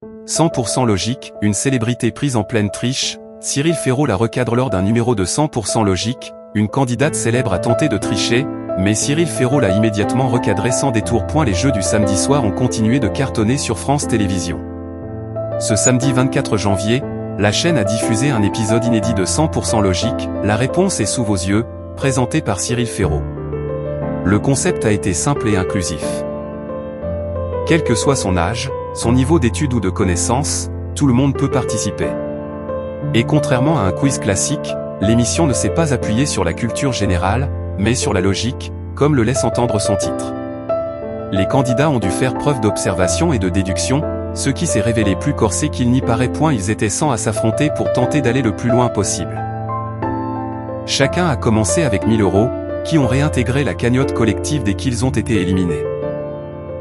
100% logique, une célébrité prise en pleine triche, Cyril Ferraud la recadre lors d'un numéro de 100% logique, une candidate célèbre a tenté de tricher, mais Cyril Ferraud l'a immédiatement recadré sans détour. Les jeux du samedi soir ont continué de cartonner sur France Télévisions. Ce samedi 24 janvier, la chaîne a diffusé un épisode inédit de 100% logique, La réponse est sous vos yeux, présenté par Cyril Ferraud. Le concept a été simple et inclusif. Quel que soit son âge, son niveau d'études ou de connaissances, tout le monde peut participer. Et contrairement à un quiz classique, l'émission ne s'est pas appuyée sur la culture générale, mais sur la logique, comme le laisse entendre son titre. Les candidats ont dû faire preuve d'observation et de déduction, ce qui s'est révélé plus corsé qu'il n'y paraît. Ils étaient 100 à s'affronter pour tenter d'aller le plus loin possible. Chacun a commencé avec 1000 €, qui ont réintégré la cagnotte collective dès qu'ils ont été éliminés.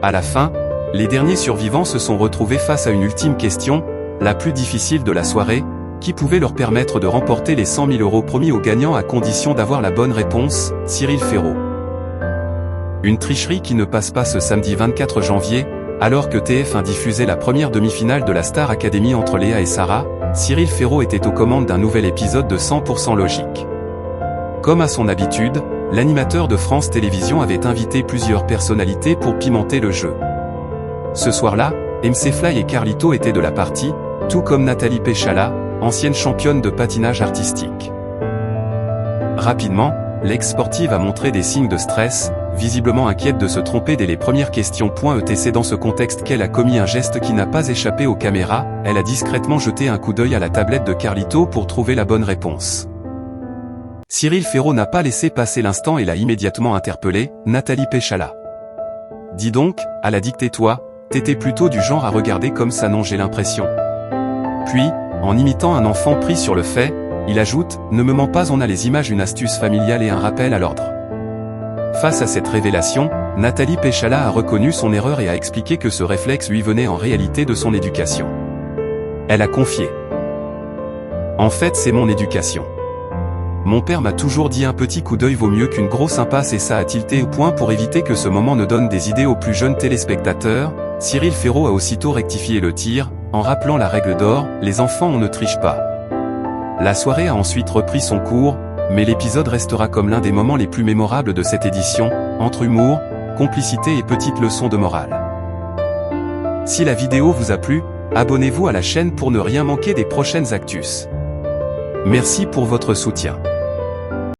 À la fin, les derniers survivants se sont retrouvés face à une ultime question, la plus difficile de la soirée, qui pouvait leur permettre de remporter les 100 000 € promis aux gagnants à condition d'avoir la bonne réponse, Cyril Ferraud. Une tricherie qui ne passe pas ce samedi 24 janvier, alors que TF1 diffusait la première demi-finale de la Star Academy entre Léa et Sarah, Cyril Ferraud était aux commandes d'un nouvel épisode de 100% logique. Comme à son habitude, l'animateur de France Télévisions avait invité plusieurs personnalités pour pimenter le jeu. Ce soir-là, MC Fly et Carlito étaient de la partie, tout comme Nathalie Péchala, ancienne championne de patinage artistique. Rapidement, l'ex-sportive a montré des signes de stress, visiblement inquiète de se tromper dès les premières questions. C'est dans ce contexte qu'elle a commis un geste qui n'a pas échappé aux caméras, elle a discrètement jeté un coup d'œil à la tablette de Carlito pour trouver la bonne réponse. Cyril Ferraud n'a pas laissé passer l'instant et l'a immédiatement interpellé, Nathalie Péchala. Dis donc, à la dictée toi, t'étais plutôt du genre à regarder comme ça non j'ai l'impression. Puis, en imitant un enfant pris sur le fait, il ajoute, ne me mens pas on a les images une astuce familiale et un rappel à l'ordre. Face à cette révélation, Nathalie Péchala a reconnu son erreur et a expliqué que ce réflexe lui venait en réalité de son éducation. Elle a confié. En fait c'est mon éducation. Mon père m'a toujours dit un petit coup d'œil vaut mieux qu'une grosse impasse et ça a tilté au point pour éviter que ce moment ne donne des idées aux plus jeunes téléspectateurs. Cyril Ferraud a aussitôt rectifié le tir, en rappelant la règle d'or, les enfants on ne triche pas. La soirée a ensuite repris son cours, mais l'épisode restera comme l'un des moments les plus mémorables de cette édition, entre humour, complicité et petites leçons de morale. Si la vidéo vous a plu, abonnez-vous à la chaîne pour ne rien manquer des prochaines actus. Merci pour votre soutien.